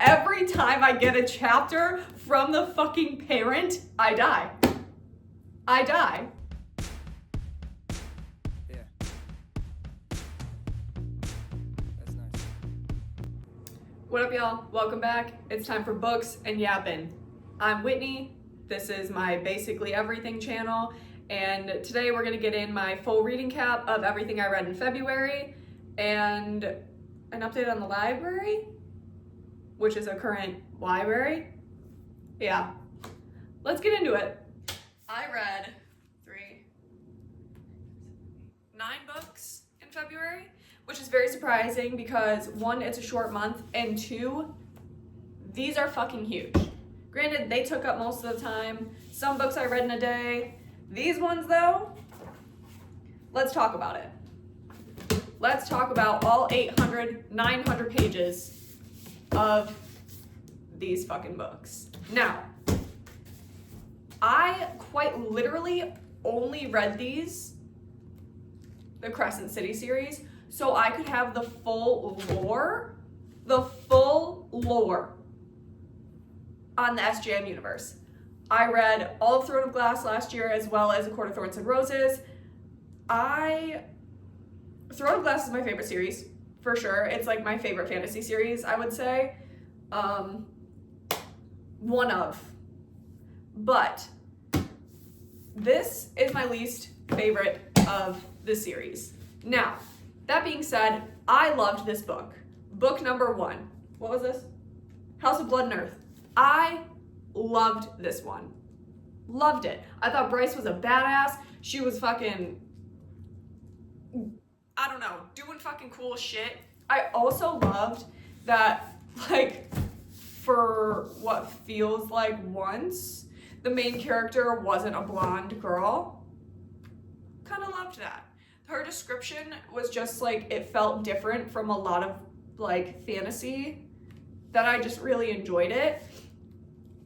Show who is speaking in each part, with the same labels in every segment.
Speaker 1: every time I get a chapter from the fucking parent, I die. I die.
Speaker 2: Yeah. That's nice.
Speaker 1: What up, y'all? Welcome back. It's time for Books and Yappin'. I'm Whitney. This is my Basically Everything channel, and today we're gonna get in my full reading cap of everything I read in February and an update on the library, which is a current library. Yeah, let's get into it. I read 9 books in February, which is very surprising because 1, it's a short month, and 2, these are fucking huge. Granted, they took up most of the time. Some books I read in a day. These ones though, let's talk about it. Let's talk about all 800, 900 pages of these fucking books. Now, I quite literally only read these, the Crescent City series, so I could have the full lore on the SJM universe. I read all of Throne of Glass last year, as well as A Court of Thorns and Roses. Throne of Glass is my favorite series, for sure. It's like my favorite fantasy series, I would say. One of. But this is my least favorite of the series. Now, that being said, I loved this book. Book number 1. What was this? House of Blood and Earth. I loved this one. Loved it. I thought Bryce was a badass. She was fucking, I don't know, doing fucking cool shit. I also loved that, like, for what feels like once, the main character wasn't a blonde girl. Kind of loved that. Her description was just like, it felt different from a lot of like fantasy that I just really enjoyed it.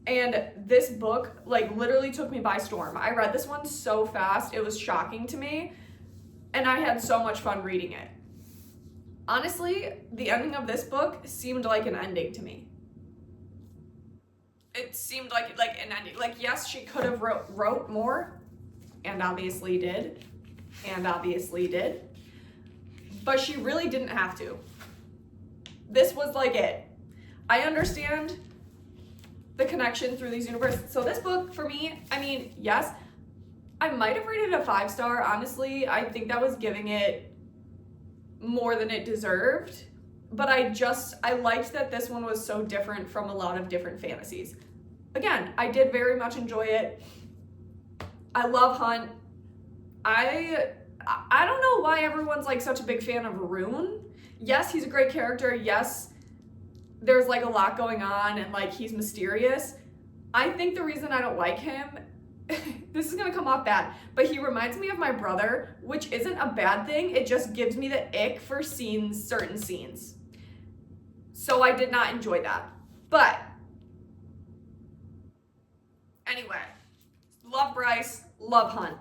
Speaker 1: And this book like literally took me by storm. I read this one so fast, it was shocking to me, and I had so much fun reading it. Honestly, the ending of this book seemed like an ending to me. It seemed like an ending. Like, yes, she could have wrote more, and obviously did, but she really didn't have to. This was like it. I understand the connection through these universes. So this book, for me, I mean, yes, I might have rated it a 5-star, honestly. I think that was giving it more than it deserved. But I liked that this one was so different from a lot of different fantasies. Again, I did very much enjoy it. I love Hunt. I don't know why everyone's like such a big fan of Rune. Yes, he's a great character. Yes, there's like a lot going on and like he's mysterious. I think the reason I don't like him, this is gonna come off bad, but he reminds me of my brother, which isn't a bad thing. It just gives me the ick for certain scenes. So I did not enjoy that. But anyway, love Bryce, love Hunt.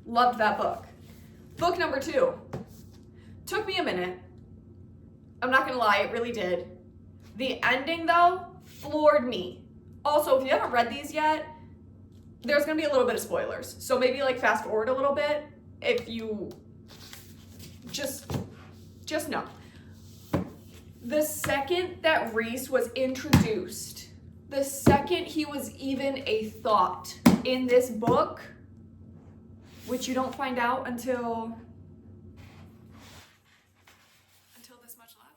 Speaker 1: Loved that book. Book number 2. Took me a minute. I'm not gonna lie, it really did. The ending though, floored me. Also, if you haven't read these yet, there's gonna be a little bit of spoilers. So maybe like fast forward a little bit if you just know. The second that Rhys was introduced, the second he was even a thought in this book, which you don't find out until this much left.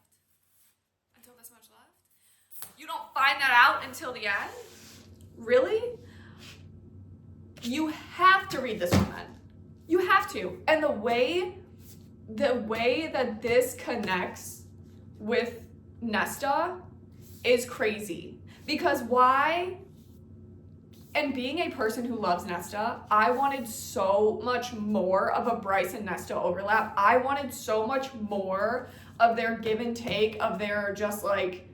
Speaker 1: You don't find that out until the end? Really? You have to read this one then. You have to. And the way that this connects with Nesta is crazy. Because why? And being a person who loves Nesta, I wanted so much more of a Bryce and Nesta overlap. I wanted so much more of their give and take, of their just like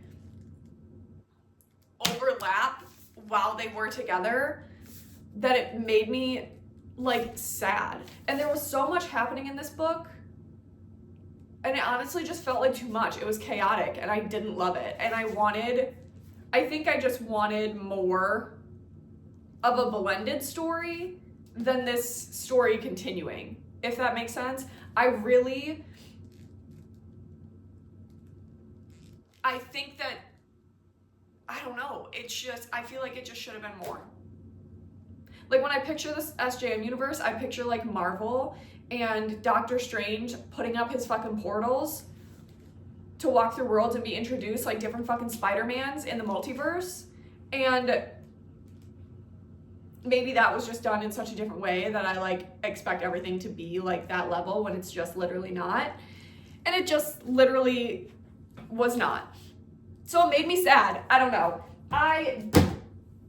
Speaker 1: overlap while they were together, that it made me like sad. And there was so much happening in this book And it honestly just felt like too much. It was chaotic and I didn't love it. And I think I just wanted more of a blended story than this story continuing, if that makes sense. I think that, I don't know, I feel like it just should have been more. Like when I picture this SJM universe, I picture like Marvel and Doctor Strange putting up his fucking portals to walk through worlds and be introduced like different fucking Spider-Mans in the multiverse. And maybe that was just done in such a different way that I like expect everything to be like that level when it's just literally not. And it just literally was not. So it made me sad. I don't know. I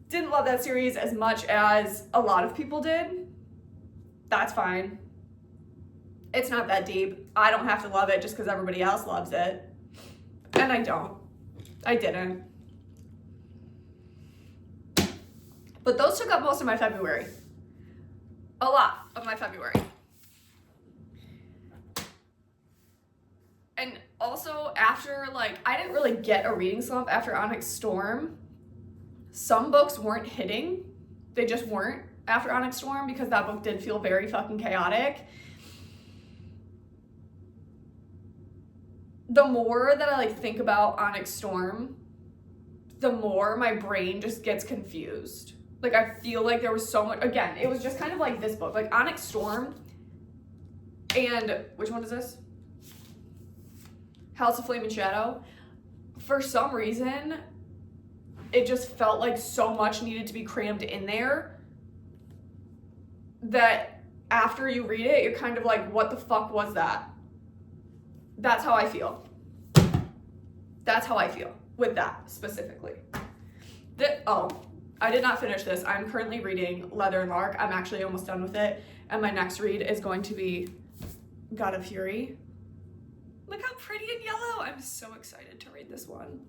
Speaker 1: didn't love that series as much as a lot of people did. That's fine. It's not that deep. I don't have to love it just because everybody else loves it. And I don't. I didn't. But those took up most of my February. A lot of my February. And also after, like, I didn't really get a reading slump after Onyx Storm. Some books weren't hitting. They just weren't after Onyx Storm because that book did feel very fucking chaotic. The more that I like think about Onyx Storm, the more my brain just gets confused. Like I feel like there was so much, again, it was just kind of like this book, like Onyx Storm and, which one is this? House of Flame and Shadow. For some reason, it just felt like so much needed to be crammed in there that after you read it, you're kind of like, what the fuck was that? That's how I feel. That's how I feel with that specifically. I did not finish this. I'm currently reading Leather and Lark. I'm actually almost done with it. And my next read is going to be God of Fury. Look how pretty and yellow. I'm so excited to read this one.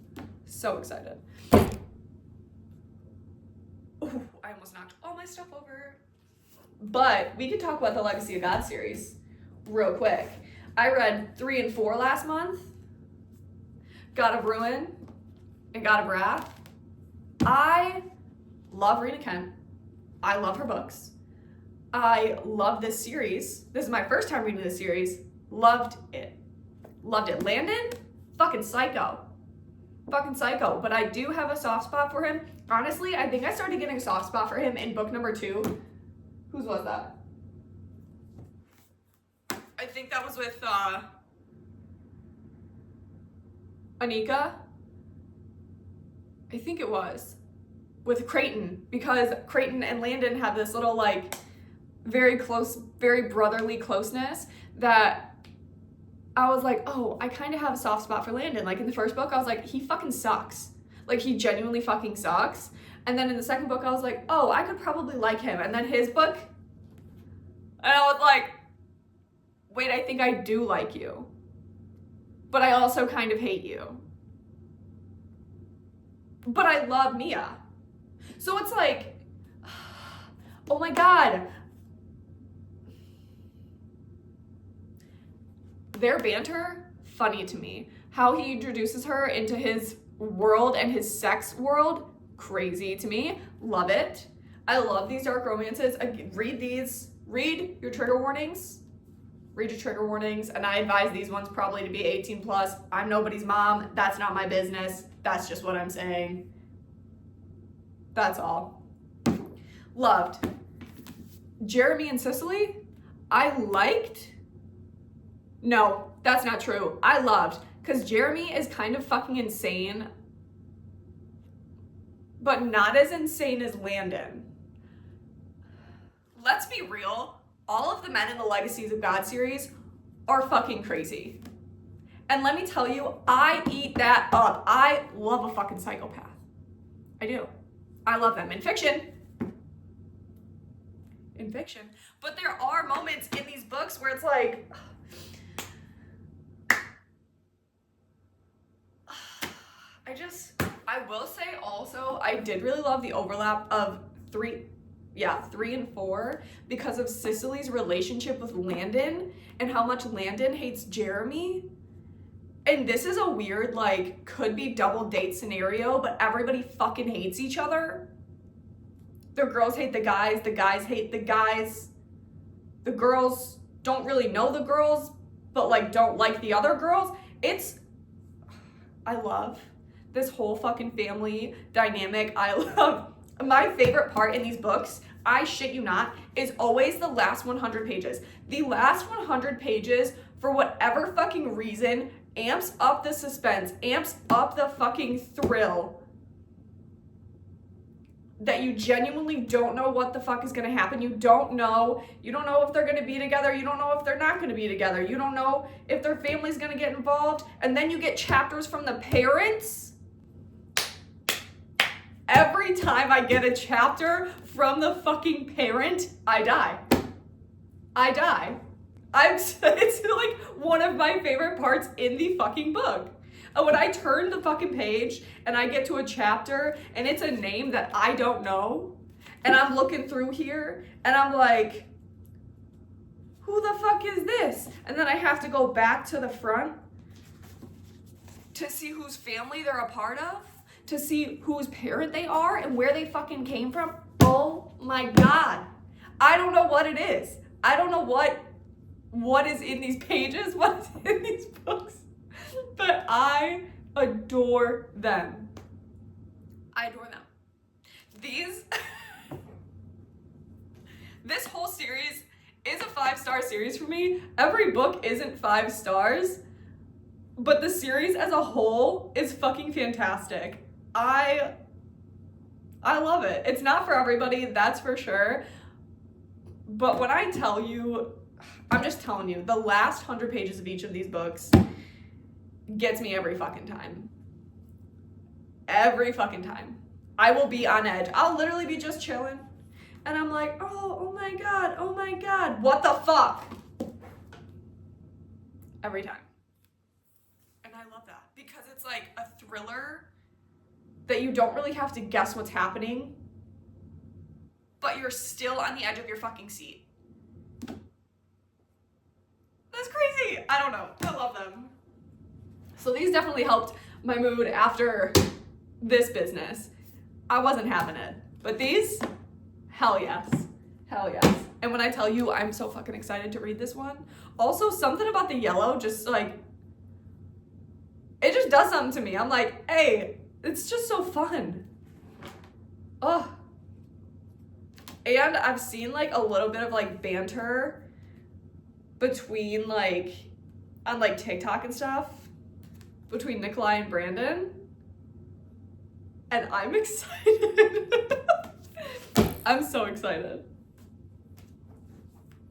Speaker 1: So excited. Ooh, I almost knocked all my stuff over. But we could talk about the Legacy of God series real quick. I read 3 and 4 last month. God of Ruin and God of Wrath. I love Rena Kent. I love her books. I love this series. This is my first time reading this series. Loved it. Loved it. Landon, fucking psycho. Fucking psycho. But I do have a soft spot for him. Honestly, I think I started getting a soft spot for him in book number 2. Whose was that? I think that was with Anika. I think it was with Creighton, because Creighton and Landon have this little like very close, very brotherly closeness that I was like, oh, I kind of have a soft spot for Landon. Like in the first book, I was like, he fucking sucks. Like he genuinely fucking sucks. And then in the second book, I was like, oh, I could probably like him. And then his book, and I was like, wait, I think I do like you. But I also kind of hate you. But I love Mia. So it's like, oh my God. Their banter, funny to me. How he introduces her into his world and his sex world, crazy to me. Love it. I love these dark romances. Read these. Read your trigger warnings. Read your trigger warnings. And I advise these ones probably to be 18 plus. I'm nobody's mom. That's not my business. That's just what I'm saying. That's all. Loved. Jeremy and Cicely, I liked. No, that's not true. I loved, because Jeremy is kind of fucking insane, but not as insane as Landon. Let's be real. All of the men in the Legacies of God series are fucking crazy. And let me tell you, I eat that up. I love a fucking psychopath. I do. I love them in fiction. In fiction. But there are moments in these books where it's like, I will say also, I did really love the overlap of 3 yeah, 3 and 4 because of Cicely's relationship with Landon and how much Landon hates Jeremy. And this is a weird, like, could be double date scenario, but everybody fucking hates each other. The girls hate the guys hate the guys. The girls don't really know the girls, but like don't like the other girls. I love this whole fucking family dynamic. I love, my favorite part in these books, I shit you not, is always the last 100 pages. The last 100 pages, for whatever fucking reason, amps up the suspense, amps up the fucking thrill that you genuinely don't know what the fuck is gonna happen. You don't know if they're gonna be together. You don't know if they're not gonna be together. You don't know if their family's gonna get involved. And then you get chapters from the parents. Every time I get a chapter from the fucking parent, I die. It's like one of my favorite parts in the fucking book. When I turn the fucking page and I get to a chapter and it's a name that I don't know, and I'm looking through here and I'm like, who the fuck is this? And then I have to go back to the front to see whose family they're a part of, to see whose parent they are and where they fucking came from. Oh my God. I don't know what it is. I don't know what is in these pages, what's in these books. But I adore them. I adore them. This whole series is a 5-star series for me. Every book isn't 5 stars, but the series as a whole is fucking fantastic. I love it. It's not for everybody, that's for sure. But when I tell you, I'm just telling you, the last 100 pages of each of these books gets me every fucking time. Every fucking time. I will be on edge. I'll literally be just chilling. And I'm like, oh my God, what the fuck? Every time. And I love that because it's like a thriller that you don't really have to guess what's happening, but you're still on the edge of your fucking seat. That's crazy. I don't know. I love them. So these definitely helped my mood after this business. I wasn't having it. But these, hell yes. Hell yes. And when I tell you I'm so fucking excited to read this one, also something about the yellow just like, it just does something to me. I'm like, hey, it's just so fun. Ugh. And I've seen like a little bit of like banter between like, on like TikTok and stuff, between Nikolai and Brandon, and I'm excited. I'm so excited.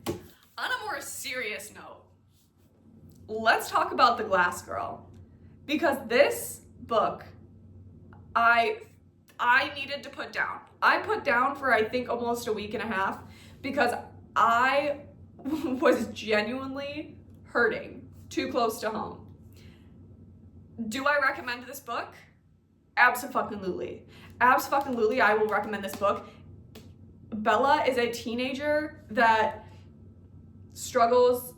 Speaker 1: On a more serious note, let's talk about The Glass Girl, because this book I needed to put down. I put down for I think almost a week and a half because I was genuinely hurting too close to home. Do I recommend this book? Abso-fucking-lutely. Abso-fucking-lutely, I will recommend this book. Bella is a teenager that struggles,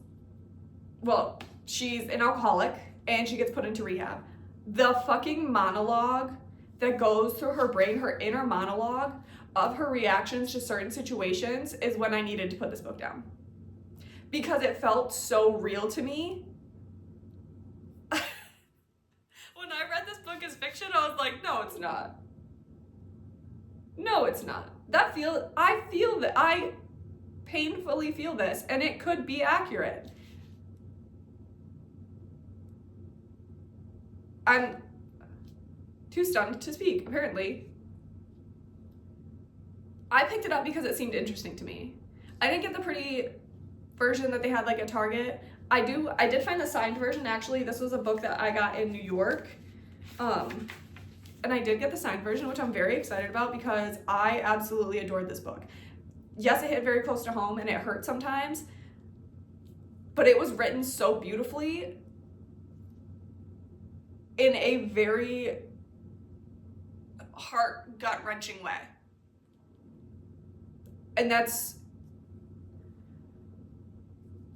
Speaker 1: well, she's an alcoholic and she gets put into rehab. The fucking monologue that goes through her brain, her inner monologue of her reactions to certain situations is when I needed to put this book down. Because it felt so real to me. When I read this book as fiction, I was like, no, it's not. No, it's not. I feel that, I painfully feel this, and it could be accurate. I'm too stunned to speak, apparently. I picked it up because it seemed interesting to me. I didn't get the pretty version that they had like at Target. I did find the signed version, actually. This was a book that I got in New York. And I did get the signed version, which I'm very excited about because I absolutely adored this book. Yes, it hit very close to home and it hurt sometimes, but it was written so beautifully in a very heart, gut-wrenching way. And that's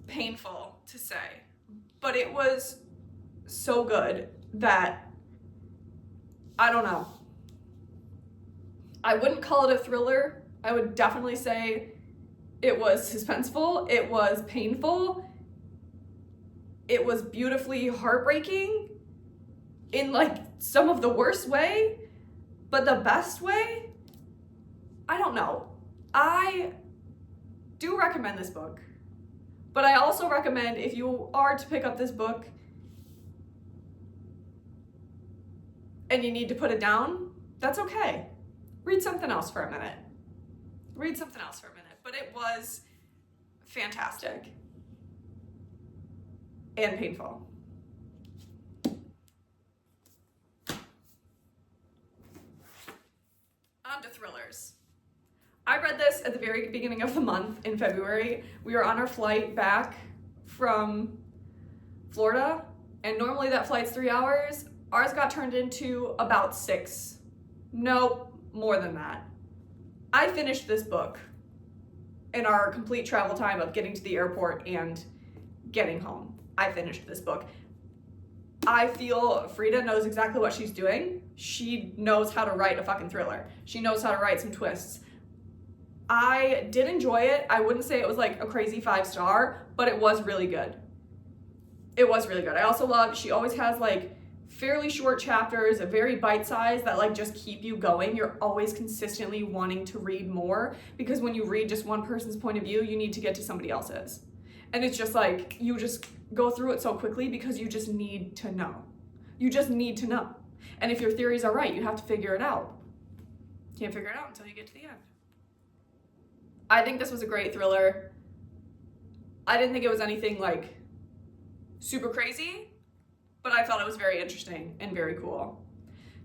Speaker 1: painful to say, but it was so good that I don't know. I wouldn't call it a thriller. I would definitely say it was suspenseful, it was painful, it was beautifully heartbreaking in like some of the worst way, but the best way, I don't know. I do recommend this book, but I also recommend if you are to pick up this book and you need to put it down, that's okay. Read something else for a minute. Read something else for a minute. But it was fantastic and painful. On to thrillers. I read this at the very beginning of the month in February. We were on our flight back from Florida, and normally that flight's 3 hours. Ours got turned into about 6. Nope, more than that. I finished this book in our complete travel time of getting to the airport and getting home. I finished this book. I feel Frida knows exactly what she's doing. She knows how to write a fucking thriller. She knows how to write some twists. I did enjoy it. I wouldn't say it was like a crazy 5-star, but it was really good. It was really good. I also love, she always has like fairly short chapters, very bite-sized that like just keep you going. You're always consistently wanting to read more because when you read just one person's point of view, you need to get to somebody else's. And it's just like, you just go through it so quickly because you just need to know. You just need to know. And if your theories are right, you have to figure it out. Can't figure it out until you get to the end. I think this was a great thriller. I didn't think it was anything like super crazy, but I thought it was very interesting and very cool.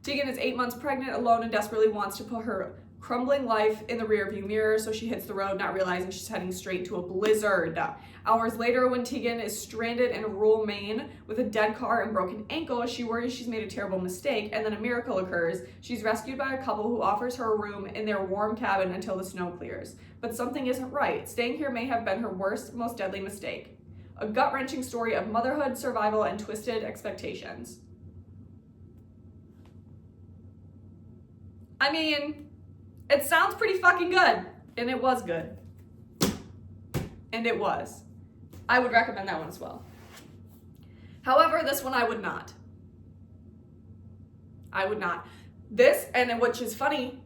Speaker 1: Tegan is 8 months pregnant, alone, and desperately wants to put her crumbling life in the rearview mirror, so she hits the road, not realizing she's heading straight to a blizzard. Hours later, when Tegan is stranded in rural Maine with a dead car and broken ankle, she worries she's made a terrible mistake, and then a miracle occurs. She's rescued by a couple who offers her a room in their warm cabin until the snow clears. But something isn't right. Staying here may have been her worst, most deadly mistake. A gut-wrenching story of motherhood, survival, and twisted expectations. I mean, it sounds pretty fucking good. And it was good. And it was. I would recommend that one as well. However, this one I would not. I would not. This, and which is funny,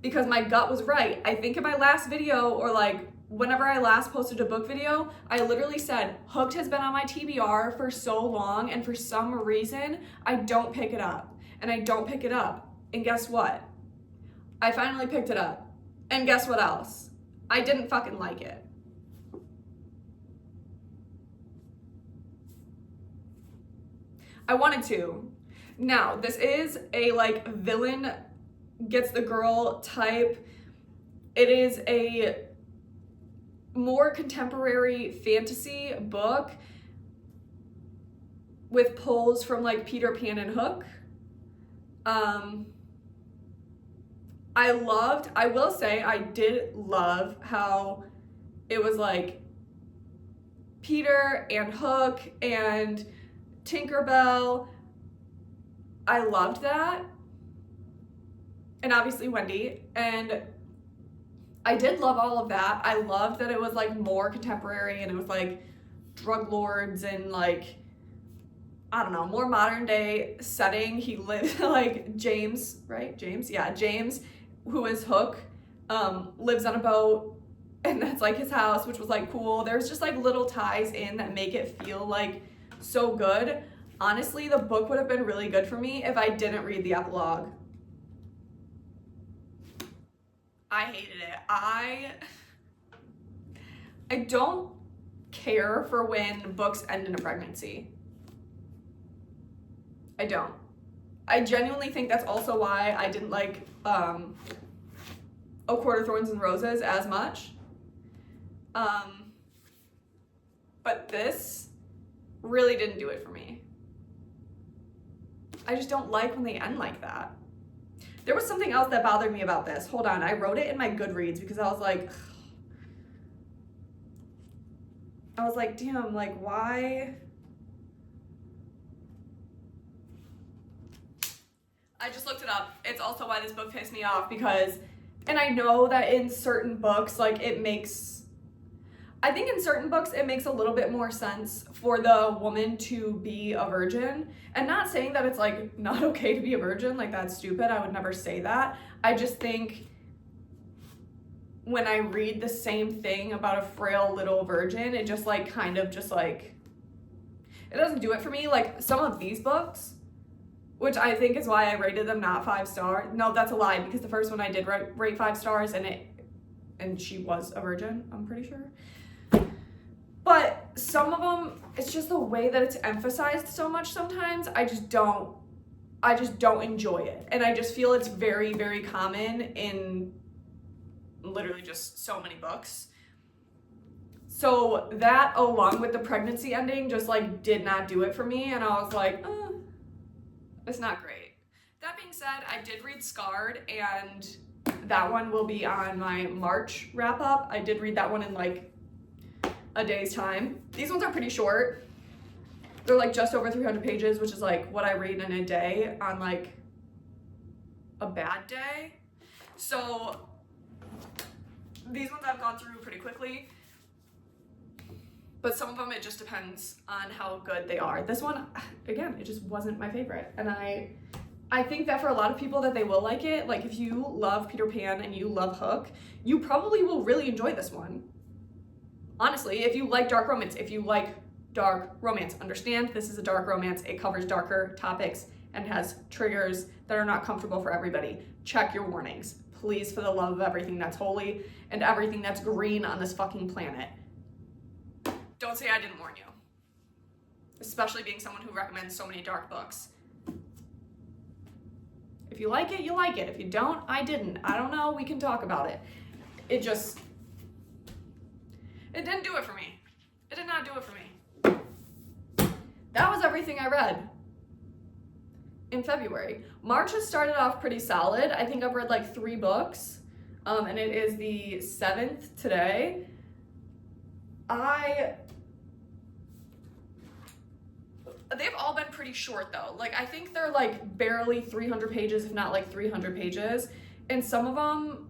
Speaker 1: because my gut was right. I think in my last video, or like whenever I last posted a book video, I literally said, Hooked has been on my TBR for so long, and for some reason, I don't pick it up. And I don't pick it up. And guess what? I finally picked it up. And guess what else? I didn't fucking like it. I wanted to. Now, this is a like villain gets the girl type. It is a more contemporary fantasy book with pulls from like Peter Pan and Hook. I will say I did love how it was like Peter and Hook and Tinkerbell. I loved that. And obviously Wendy. And I did love all of that. I loved that it was like more contemporary and it was like drug lords and like, I don't know, more modern day setting. He lived like James, right? James? Yeah, James, who is Hook, lives on a boat and that's like his house, which was like cool. There's just like little ties in that make it feel like so good. Honestly, the book would have been really good for me if I didn't read the epilogue. I hated it. I don't care for when books end in a pregnancy. I don't. I genuinely think that's also why I didn't like A Court of Thorns and Roses as much. But this really didn't do it for me. I just don't like when they end like that. There was something else that bothered me about this. Hold on, I wrote it in my Goodreads because I was like, damn, like, why? I just looked it up. It's also why this book pissed me off because, and I know that in certain books, like, I think in certain books it makes a little bit more sense for the woman to be a virgin. And not saying that it's like not okay to be a virgin, like that's stupid. I would never say that. I just think when I read the same thing about a frail little virgin, it just like kind of just like, it doesn't do it for me. Like some of these books, which I think is why I rated them not 5 stars. No, that's a lie because the first one I did rate 5 stars and she was a virgin, I'm pretty sure. But some of them, it's just the way that it's emphasized so much sometimes, I just don't enjoy it. And I just feel it's very, very common in literally just so many books. So that along with the pregnancy ending just like did not do it for me. And I was like, it's not great. That being said, I did read Scarred and that one will be on my March wrap up. I did read that one in like a day's time. These ones are pretty short. They're like just over 300 pages, which is like what I read in a day on like a bad day. So these ones I've gone through pretty quickly, but some of them it just depends on how good they are. This one, again, it just wasn't my favorite. And I think that for a lot of people that they will like it. Like if you love Peter Pan and you love Hook, you probably will really enjoy this one. Honestly, if you like dark romance, understand this is a dark romance. It covers darker topics and has triggers that are not comfortable for everybody. Check your warnings, please, for the love of everything that's holy and everything that's green on this fucking planet. Don't say I didn't warn you. Especially being someone who recommends so many dark books. If you like it, you like it. If you don't, I didn't. I don't know, we can talk about it. It didn't do it for me. It did not do it for me. That was everything I read in February. March has started off pretty solid. I think I've read like 3 books, and it is the 7th today. They've all been pretty short though. Like I think they're like barely 300 pages, if not like 300 pages. And some of them,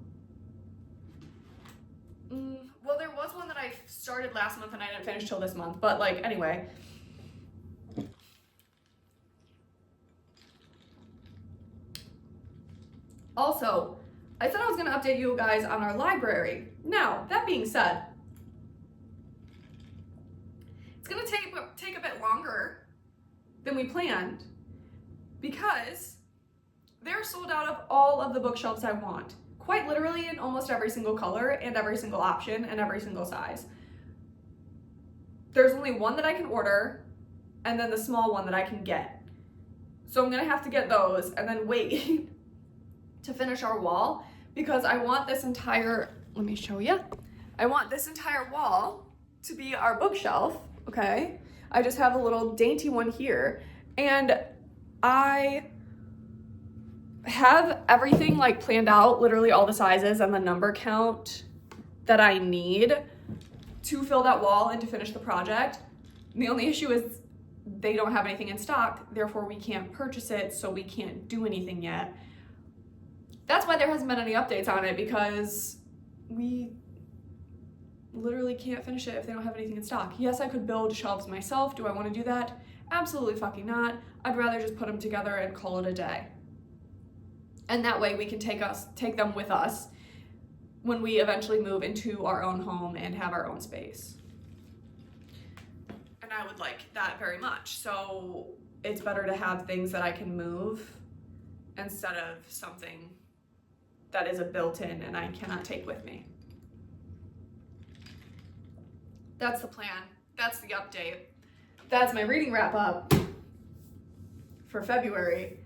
Speaker 1: well, there was one that I started last month and I didn't finish till this month, but like, anyway. Also, I said I was gonna update you guys on our library. Now, that being said, it's gonna take a bit longer than we planned because they're sold out of all of the bookshelves I want. Quite literally in almost every single color and every single option and every single size. There's only one that I can order and then the small one that I can get. So I'm gonna have to get those and then wait to finish our wall because I want this entire, let me show you. I want this entire wall to be our bookshelf, okay? I just have a little dainty one here and I have everything like planned out, literally all the sizes and the number count that I need to fill that wall and to finish the project. And the only issue is they don't have anything in stock, therefore we can't purchase it, so we can't do anything yet. That's why there hasn't been any updates on it because we literally can't finish it if they don't have anything in stock. Yes, I could build shelves myself. Do I want to do that? Absolutely fucking not. I'd rather just put them together and call it a day. And that way we can take them with us when we eventually move into our own home and have our own space. And I would like that very much. So it's better to have things that I can move instead of something that is a built-in and I cannot take with me. That's the plan. That's the update. That's my reading wrap up for February.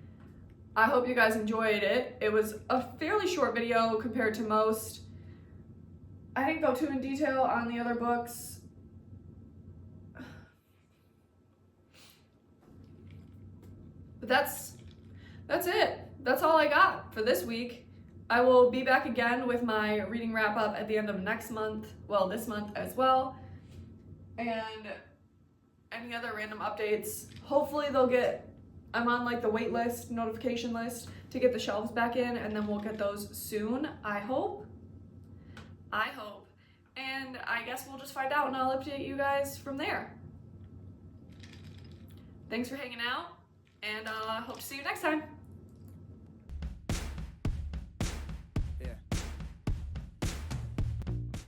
Speaker 1: I hope you guys enjoyed it. It was a fairly short video compared to most. I didn't go too in detail on the other books. But that's it. that's all I got for this week. I will be back again with my reading wrap up at the end of next month, well, this month as well, and any other random updates. Hopefully I'm on like the wait list, notification list to get the shelves back in, and then we'll get those soon, I hope. And I guess we'll just find out, and I'll update you guys from there. Thanks for hanging out, and hope to see you next time.